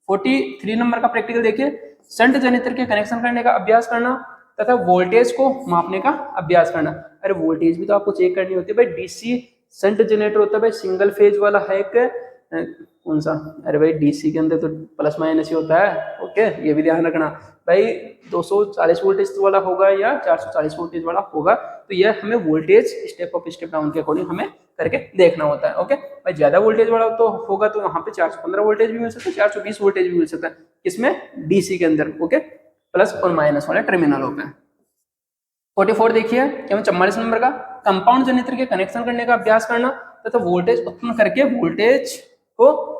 43 नंबर का प्रैक्टिकल देखिए, शंट जनरेटर के कनेक्शन करने का अभ्यास करना तथा वोल्टेज को मापने का अभ्यास करना। अरे वोल्टेज भी तो आपको चेक करनी होती है भाई। डीसी शंट जनरेटर होता है भाई, सिंगल फेज वाला है कि कौन सा? अरे भाई डीसी के अंदर तो प्लस माइनस ही होता है। ओके, ये भी ध्यान रखना भाई, 240 वोल्टेज वाला होगा या 440 वोल्टेज वाला होगा, तो यह हमें voltage step up step down के अकॉर्डिंग हमें करके देखना होता है। ओके भाई, ज्यादा वोल्टेज वाला तो होगा तो वहां पे 415 वोल्टेज भी मिल सकता है, 420 वोल्टेज भी मिल सकता है, किसमें? डीसी के अंदर। ओके, प्लस और माइनस वाले टर्मिनलों पे। 44 देखिए, 44 नंबर का, कंपाउंड जनरेटर के कनेक्शन करने का अभ्यास करना तथा वोल्टेज उत्पन्न करके वोल्टेज को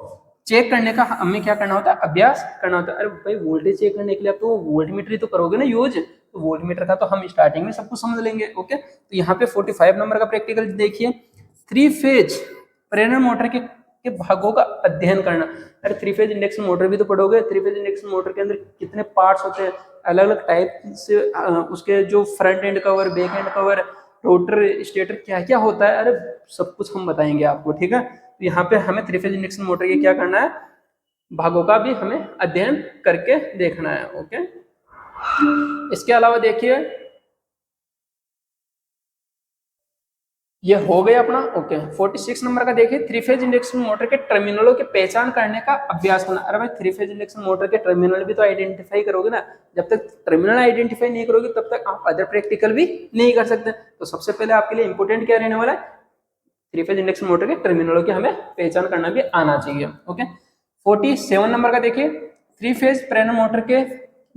चेक करने का हमें क्या करना होता है, अभ्यास करना होता है। अरे भाई वोल्टेज चेक करने के लिए आप तो वोल्टमीटर ही तो करोगे ना यूज, तो वोल्टमीटर का तो हम स्टार्टिंग में सब कुछ समझ लेंगे। ओके, तो यहाँ पे 45 नंबर का प्रैक्टिकल देखिए, 3 फेज प्रेरण मोटर के भागों का अध्ययन करना। अरे 3 फेज इंडक्शन मोटर भी तो पढ़ोगे, 3 फेज इंडक्शन मोटर के अंदर कितने पार्ट्स होते हैं, अलग अलग टाइप से उसके जो front end cover, back and cover, rotor, stator, क्या क्या होता है, अरे सब कुछ हम बताएंगे आपको। ठीक है, तो यहाँ पे हमें 3 फेज इंडक्शन मोटर के क्या करना है, भागों का भी हमें अध्ययन करके देखना है। ओके, इसके अलावा देखिए, ये हो गया अपना। ओके, 46 नंबर का देखिए, 3 फेज इंडक्शन मोटर के टर्मिनलों की पहचान करने का अभ्यास करना। अरे भाई 3 फेज इंडक्शन मोटर के टर्मिनल भी तो आइडेंटिफाई करोगे ना, जब तक टर्मिनल आइडेंटिफाई नहीं करोगे तब तक आप अदर प्रैक्टिकल भी नहीं कर सकते। तो सबसे पहले आपके लिए इंपोर्टेंट क्या रहने वाला है, 3 फेज इंडक्शन मोटर के टर्मिनलों की हमें पहचान करना भी आना चाहिए। ओके, 47 नंबर का देखिए, 3 फेज प्रेरण मोटर के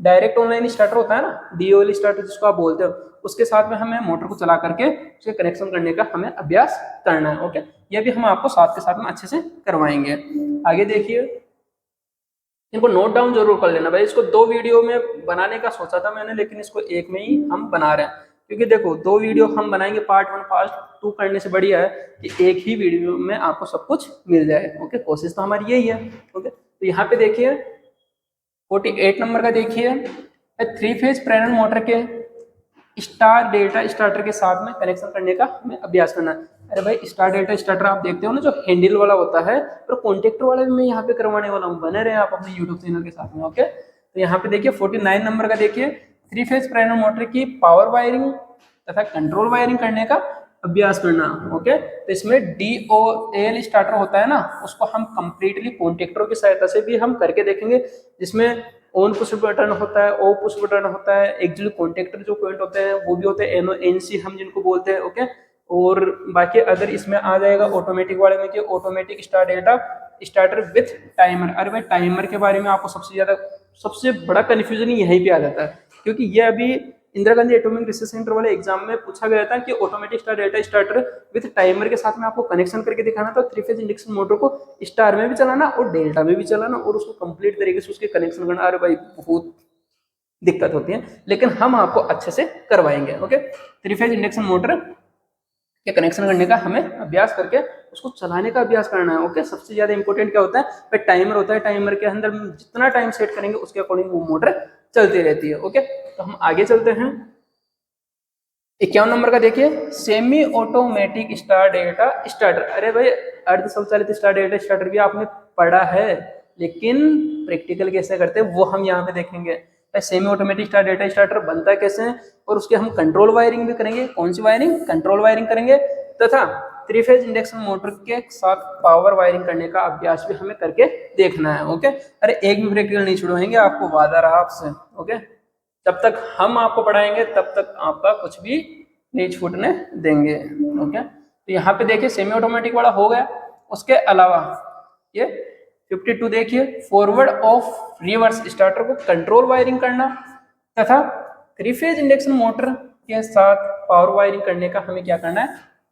डायरेक्ट ऑनलाइन स्टार्टर होता है ना, डीओएल स्टार्टर जिसको आप बोलते हो, उसके साथ में हमें मोटर को चला करके उसके कनेक्शन करने का हमें अभ्यास करना है। ओके, ये भी हम आपको साथ के साथ में अच्छे से करवाएंगे। आगे देखिए, इनको नोट डाउन जरूर कर लेना भाई। इसको 2 वीडियो में बनाने का सोचा था मैंने, लेकिन इसको एक में ही हम बना रहे हैं, क्योंकि देखो 2 वीडियो हम बनाएंगे पार्ट 1 पार्ट 2 करने से बढ़िया है कि एक ही वीडियो में आपको सब कुछ मिल जाए। ओके, कोशिश तो हमारी यही है। ओके, तो यहाँ पे देखिए 48 नंबर का देखिए, 3 फेज पैरेलल मोटर के स्टार डेल्टा स्टार्टर के साथ में कनेक्शन करने का हमें अभ्यास करना है। अरे भाई, स्टार डेल्टा स्टार्टर आप देखते हो ना, जो हैंडल वाला होता है, और कॉन्टेक्टर वाला भी मैं यहाँ पे करवाने वाला हूँ। बने रहे आप अपने यूट्यूब चैनल के साथ में। ओके, तो यहाँ पे देखिए 49 नंबर का देखिए, 3 फेज पैरेलल मोटर की पावर वायरिंग तथा कंट्रोल वायरिंग करने का अभ्यास करना। ओके, तो इसमें DOL स्टार्टर होता है ना, उसको हम कंप्लीटली कॉन्टेक्टरों की सहायता से भी हम करके देखेंगे, जिसमें ऑन पुश बटन होता है, ओ पुश बटन होता है, एक्चुअली कॉन्टेक्टर जो पॉइंट होते हैं वो भी होते हैं, NC हम जिनको बोलते हैं। ओके, और बाकी अगर इसमें आ जाएगा ऑटोमेटिक वाले में कि automatic star delta starter with timer. अरे भाई, टाइमर के बारे में आपको सबसे बड़ा कन्फ्यूजन यहीं पे आ जाता है, क्योंकि ये अभी Indira Gandhi atomic research centre वाले एग्जाम में पूछा गया था कि automatic star delta starter with timer के साथ में आपको कनेक्शन करके दिखाना था 3 फेज इंडक्शन मोटर को स्टार में भी चलाना और डेल्टा में भी चलाना और उसको कंप्लीट तरीके से उसके कनेक्शन करना। अरे भाई, बहुत दिक्कत होती है, लेकिन हम आपको अच्छे से करवाएंगे। ओके, 3 फेज इंडक्शन मोटर के कनेक्शन करने का हमें अभ्यास करके उसको चलाने का अभ्यास करना है। ओके, सबसे ज्यादा इंपॉर्टेंट क्या होता है भाई, टाइमर होता है। टाइमर के अंदर जितना टाइम सेट करेंगे उसके अकॉर्डिंग वो मोटर चलती रहती है। ओके, तो हम आगे चलते हैं। 51 नंबर का देखिए, semi automatic star delta starter. अरे भाई, अर्ध स्वचालित स्टार डेल्टा स्टार्टर भी आपने पढ़ा है, लेकिन प्रैक्टिकल कैसे करते हैं वो हम यहाँ पे देखेंगे। Semi automatic star delta starter बनता कैसे है, और उसके हम कंट्रोल वायरिंग भी करेंगे। कौन सी वायरिंग? कंट्रोल वायरिंग करेंगे, तथा 3 फेज इंडक्शन मोटर के साथ पावर वायरिंग करने का अभ्यास भी हमें करके देखना है। ओके, अरे एक भी प्रैक्टिकल नहीं छुड़वाएंगे, आपको वादा रहा आपसे। ओके, जब तक हम आपको पढ़ाएंगे तब तक आपका कुछ भी नहीं छूटने देंगे। ओके, तो यहाँ पे देखिए सेमी ऑटोमेटिक वाला हो गया। उसके अलावा ये 52 देखिए, फॉरवर्ड ऑफ रिवर्स स्टार्टर को कंट्रोल वायरिंग करना तथा 3 फेज इंडक्शन मोटर के साथ पावर वायरिंग करने का हमें क्या करना है?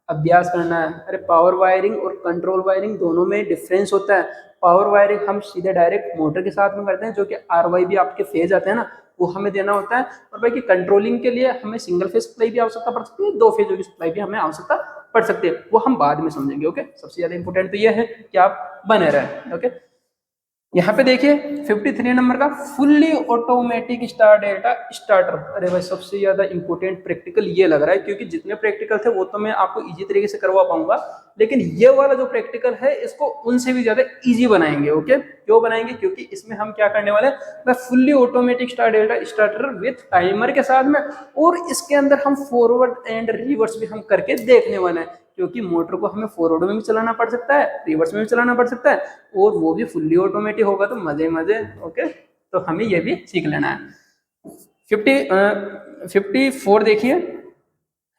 अभ्यास करना है। अरे, पावर वायरिंग और कंट्रोल वायरिंग दोनों में डिफरेंस होता है। पावर वायरिंग हम सीधे डायरेक्ट मोटर के साथ में करते हैं, जो कि RY भी आपके फेज आते हैं ना, वो हमें देना होता है। और बाकी कंट्रोलिंग के लिए हमें सिंगल फेज सप्लाई भी आवश्यकता पड़ सकती है, 2 फेजों की सप्लाई भी हमें आवश्यकता पड़ सकती है, वो हम बाद में समझेंगे। ओके, सबसे ज्यादा इंपॉर्टेंट तो ये है कि आप बने रहें। ओके, यहाँ पे देखिए 53 नंबर का fully automatic star delta starter. अरे भाई, सबसे ज्यादा इंपॉर्टेंट प्रैक्टिकल ये लग रहा है, क्योंकि जितने प्रैक्टिकल थे वो तो मैं आपको इजी तरीके से करवा पाऊंगा, लेकिन ये वाला जो प्रैक्टिकल है इसको उनसे भी ज्यादा इजी बनाएंगे। ओके, क्यों बनाएंगे? क्योंकि इसमें हम क्या करने वाले हैं, fully automatic star delta starter with timer के साथ में, और इसके अंदर हम फॉरवर्ड एंड रिवर्स भी हम करके देखने वाले हैं, क्योंकि मोटर को हमें फॉरवर्ड में भी चलाना पड़ सकता है, रिवर्स में भी चलाना पड़ सकता है, और वो भी फुल्ली ऑटोमेटिक होगा तो मजे मजे। ओके, तो हमें ये भी सीख लेना है। 54 देखिए,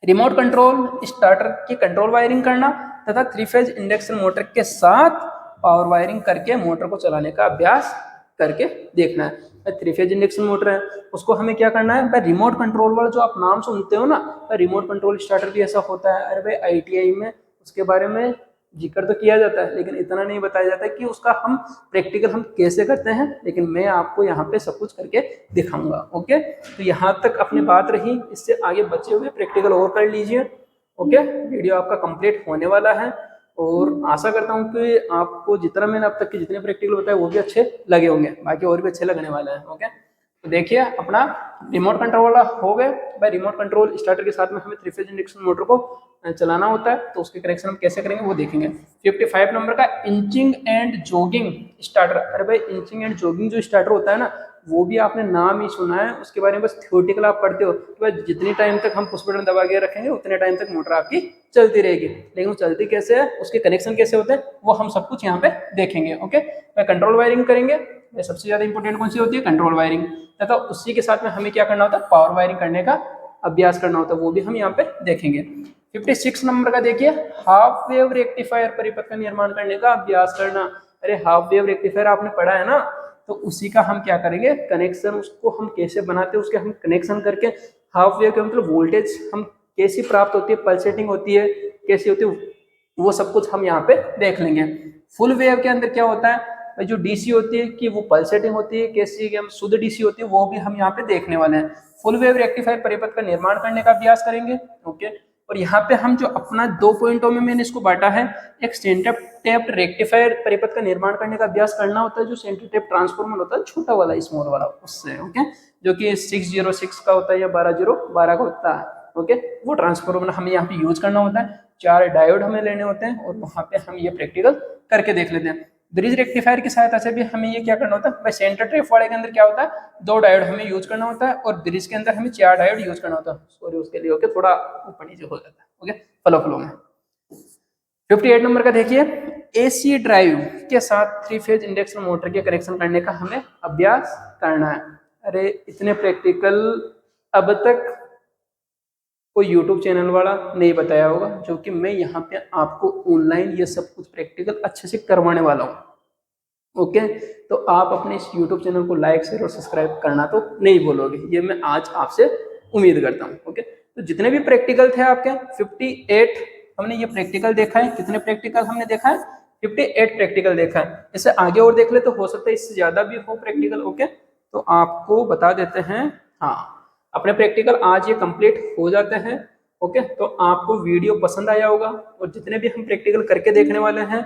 रिमोट कंट्रोल स्टार्टर की कंट्रोल वायरिंग करना तथा 3 फेज इंडक्शन मोटर के साथ पावर वायरिंग करके मोटर को चलाने का अभ्यास करके देखना है। 3 फेज इंडक्शन मोटर है, उसको हमें क्या करना है भाई, रिमोट कंट्रोल वाला जो आप नाम सुनते हो ना, रिमोट कंट्रोल स्टार्टर भी ऐसा होता है। अरे भाई, ITI में उसके बारे में जिक्र तो किया जाता है, लेकिन इतना नहीं बताया जाता कि उसका हम प्रैक्टिकल हम कैसे करते हैं, लेकिन मैं आपको यहाँ पे सब कुछ करके दिखाऊंगा। ओके, तो यहाँ तक अपनी बात रही, इससे आगे बचे हुए प्रैक्टिकल और कर लीजिए। ओके, वीडियो आपका कंप्लीट होने वाला है, और आशा करता हूँ कि आपको जितना मैंने अब तक के जितने प्रैक्टिकल बताए वो भी अच्छे लगे होंगे, बाकी और भी अच्छे लगने वाले हैं। ओके, तो देखिए अपना रिमोट कंट्रोल वाला हो गए भाई। रिमोट कंट्रोल स्टार्टर के साथ में हमें 3 फेज इंडक्शन मोटर को चलाना होता है, तो उसके कनेक्शन हम कैसे करेंगे वो देखेंगे। 55 नंबर का इंचिंग एंड जॉगिंग स्टार्टर। अरे भाई, इंचिंग एंड जॉगिंग जो स्टार्टर होता है ना, वो भी आपने नाम ही सुना है, उसके बारे में बस थ्योरेटिकल आप पढ़ते हो कि भाई जितनी टाइम तक हम पुश बटन दबा के रखेंगे उतने टाइम तक मोटर आपकी चलती रहेगी, लेकिन वो चलती कैसे है, उसके कनेक्शन कैसे होते हैं, वो हम सब कुछ यहाँ पे देखेंगे। ओके, कंट्रोल वायरिंग करेंगे, सबसे ज्यादा इंपॉर्टेंट कौन सी होती है? कंट्रोल वायरिंग, तथा उसी के साथ में हमें क्या करना होता है? पावर वायरिंग करने का अभ्यास करना होता है, वो भी हम यहाँ पे देखेंगे। 56 नंबर का देखिए, हाफ वेव रेक्टिफायर परिपथ का निर्माण करने का अभ्यास करना। अरे, हाफ वेव रेक्टिफायर आपने पढ़ा है ना, तो उसी का हम क्या करेंगे, कनेक्शन उसको हम कैसे बनाते हैं उसके हम कनेक्शन करके हाफ वेव के मतलब वोल्टेज हम कैसी प्राप्त होती है, पल्सेटिंग होती है कैसी होती है, वो सब कुछ हम यहाँ पे देख लेंगे। फुल वेव के अंदर क्या होता है, जो डीसी होती है कि वो पल्सेटिंग होती है कैसी कि हम शुद्ध डीसी होती है, वो भी हम यहाँ पे देखने वाले हैं। फुल वेव रेक्टिफायर परिपथ का निर्माण करने का अभ्यास करेंगे। ओके, और यहाँ पे हम जो अपना 2 पॉइंटों में मैंने इसको बांटा है, एक सेंटर टेप्ड रेक्टिफायर परिपथ का निर्माण करने का अभ्यास करना होता है, जो सेंटर टेप ट्रांसफॉर्मर होता है छोटा वाला स्मॉल वाला उससे, ओके, जो कि 606 का होता है या 12012 का होता है। ओके, वो ट्रांसफॉर्मर हमें यहाँ पे यूज करना होता है, 4 डायोड हमें लेने होते हैं और वहां पे हम ये प्रैक्टिकल करके देख लेते हैं। ब्रिज रेक्टिफायर की सहायता से भी हमें ये क्या करना होता है, भाई सेंटर ट्रेप वाले के अंदर क्या होता है 2 डायोड हमें यूज करना होता है और ब्रिज के अंदर हमें 4 डायोड यूज करना होता है। सॉरी उसके लिए ओके, थोड़ा ऊपर नीचे हो जाता है। ओके, फ्लो में 58 नंबर का देखिए, एसी ड्राइव के साथ 3 फेज इंडक्शन मोटर के कनेक्शन करने का हमें अभ्यास करना है। अरे इतने प्रैक्टिकल अब तक कोई यूट्यूब चैनल वाला नहीं बताया होगा, जो कि मैं यहाँ पे आपको ऑनलाइन ये सब कुछ प्रैक्टिकल अच्छे से करवाने वाला हूँ। ओके, तो आप अपने इस यूट्यूब चैनल को लाइक शेयर और सब्सक्राइब करना तो नहीं बोलोगे, ये मैं आज आपसे उम्मीद करता हूँ। ओके, तो जितने भी प्रैक्टिकल थे आपके 58 हमने ये प्रैक्टिकल देखा है। कितने प्रैक्टिकल हमने देखा है, 58 प्रैक्टिकल देखा है। इससे आगे और देख ले तो हो सकता है इससे ज्यादा भी हो प्रैक्टिकल। ओके, तो आपको बता देते हैं, हाँ अपने प्रैक्टिकल आज ये कंप्लीट हो जाते हैं। ओके, तो आपको वीडियो पसंद आया होगा और जितने भी हम प्रैक्टिकल करके देखने वाले हैं,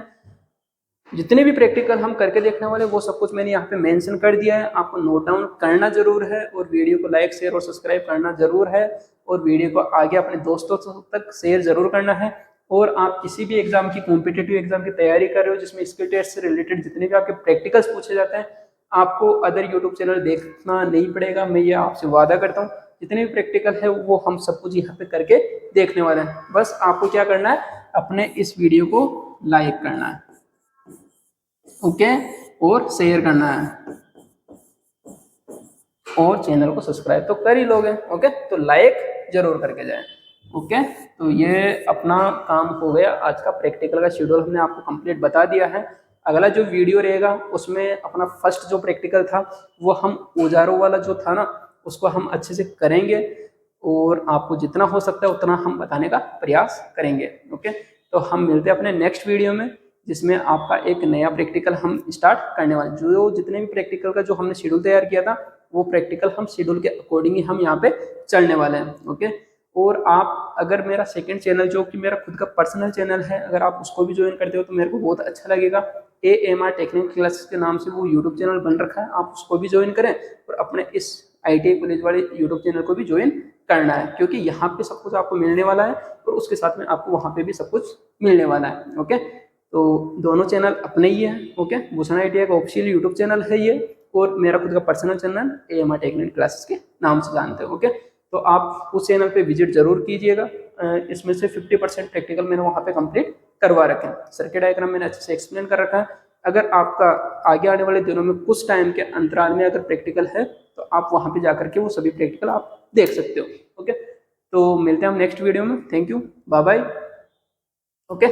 जितने भी प्रैक्टिकल हम करके देखने वाले वो सब कुछ मैंने यहाँ पे मेंशन कर दिया है, आपको नोट डाउन करना जरूर है और वीडियो को लाइक शेयर और सब्सक्राइब करना जरूर है और वीडियो को आगे अपने दोस्तों तक शेयर जरूर करना है। और आप किसी भी एग्जाम की कॉम्पिटेटिव एग्जाम की तैयारी कर रहे हो जिसमें स्किल टेस्ट से रिलेटेड जितने भी आपके प्रैक्टिकल्स पूछे जाते हैं, आपको अदर यूट्यूब चैनल देखना नहीं पड़ेगा, मैं ये आपसे वादा करता हूँ। जितने भी प्रैक्टिकल है वो हम सब कुछ यहाँ पे करके देखने वाले हैं। बस आपको क्या करना है, अपने इस वीडियो को लाइक करना है, ओके, और शेयर करना है और चैनल को सब्सक्राइब तो कर ही लोगे। ओके, तो लाइक जरूर करके जाए। ओके, तो ये अपना काम हो गया। आज का प्रैक्टिकल का शेड्यूल हमने आपको कंप्लीट बता दिया है। अगला जो वीडियो रहेगा उसमें अपना फर्स्ट जो प्रैक्टिकल था वो हम औजारों वाला जो था ना उसको हम अच्छे से करेंगे और आपको जितना हो सकता है उतना हम बताने का प्रयास करेंगे। ओके, तो हम मिलते हैं अपने नेक्स्ट वीडियो में जिसमें आपका एक नया प्रैक्टिकल हम स्टार्ट करने वाले। जो जितने भी प्रैक्टिकल का जो हमने शेड्यूल तैयार किया था वो प्रैक्टिकल हम शेड्यूल के अकॉर्डिंग ही हम यहाँ पे चलने वाले हैं। ओके, और आप अगर मेरा सेकंड चैनल जो कि मेरा खुद का पर्सनल चैनल है, अगर आप उसको भी ज्वाइन करते हो तो मेरे को बहुत अच्छा लगेगा। AMR टेक्निकल क्लासेस के नाम से वो यूट्यूब चैनल बन रखा है, आप उसको भी ज्वाइन करें और अपने इस ITI कॉलेज वाले यूट्यूब चैनल को भी ज्वाइन करना है, क्योंकि यहाँ पे सब कुछ आपको मिलने वाला है और उसके साथ में आपको वहाँ पे भी सब कुछ मिलने वाला है। ओके, तो दोनों चैनल अपने ही है। ओके, भूषण ITI का ऑफिशियल यूट्यूब चैनल है ये और मेरा खुद का personal channel AMR technical classes के नाम से जानते हो। ओके, तो आप उस चैनल पे विजिट जरूर कीजिएगा। इसमें से 50% प्रैक्टिकल मैंने वहाँ पे कंप्लीट करवा रखे हैं। सर्किट डायग्राम मैंने अच्छे से एक्सप्लेन कर रखा है। अगर आपका आगे आने वाले दिनों में कुछ टाइम के अंतराल में अगर प्रैक्टिकल है तो आप वहाँ पे जाकर के वो सभी प्रैक्टिकल आप देख सकते हो। ओके, तो मिलते हैं हम नेक्स्ट वीडियो में। Thank you, bye bye. Okay.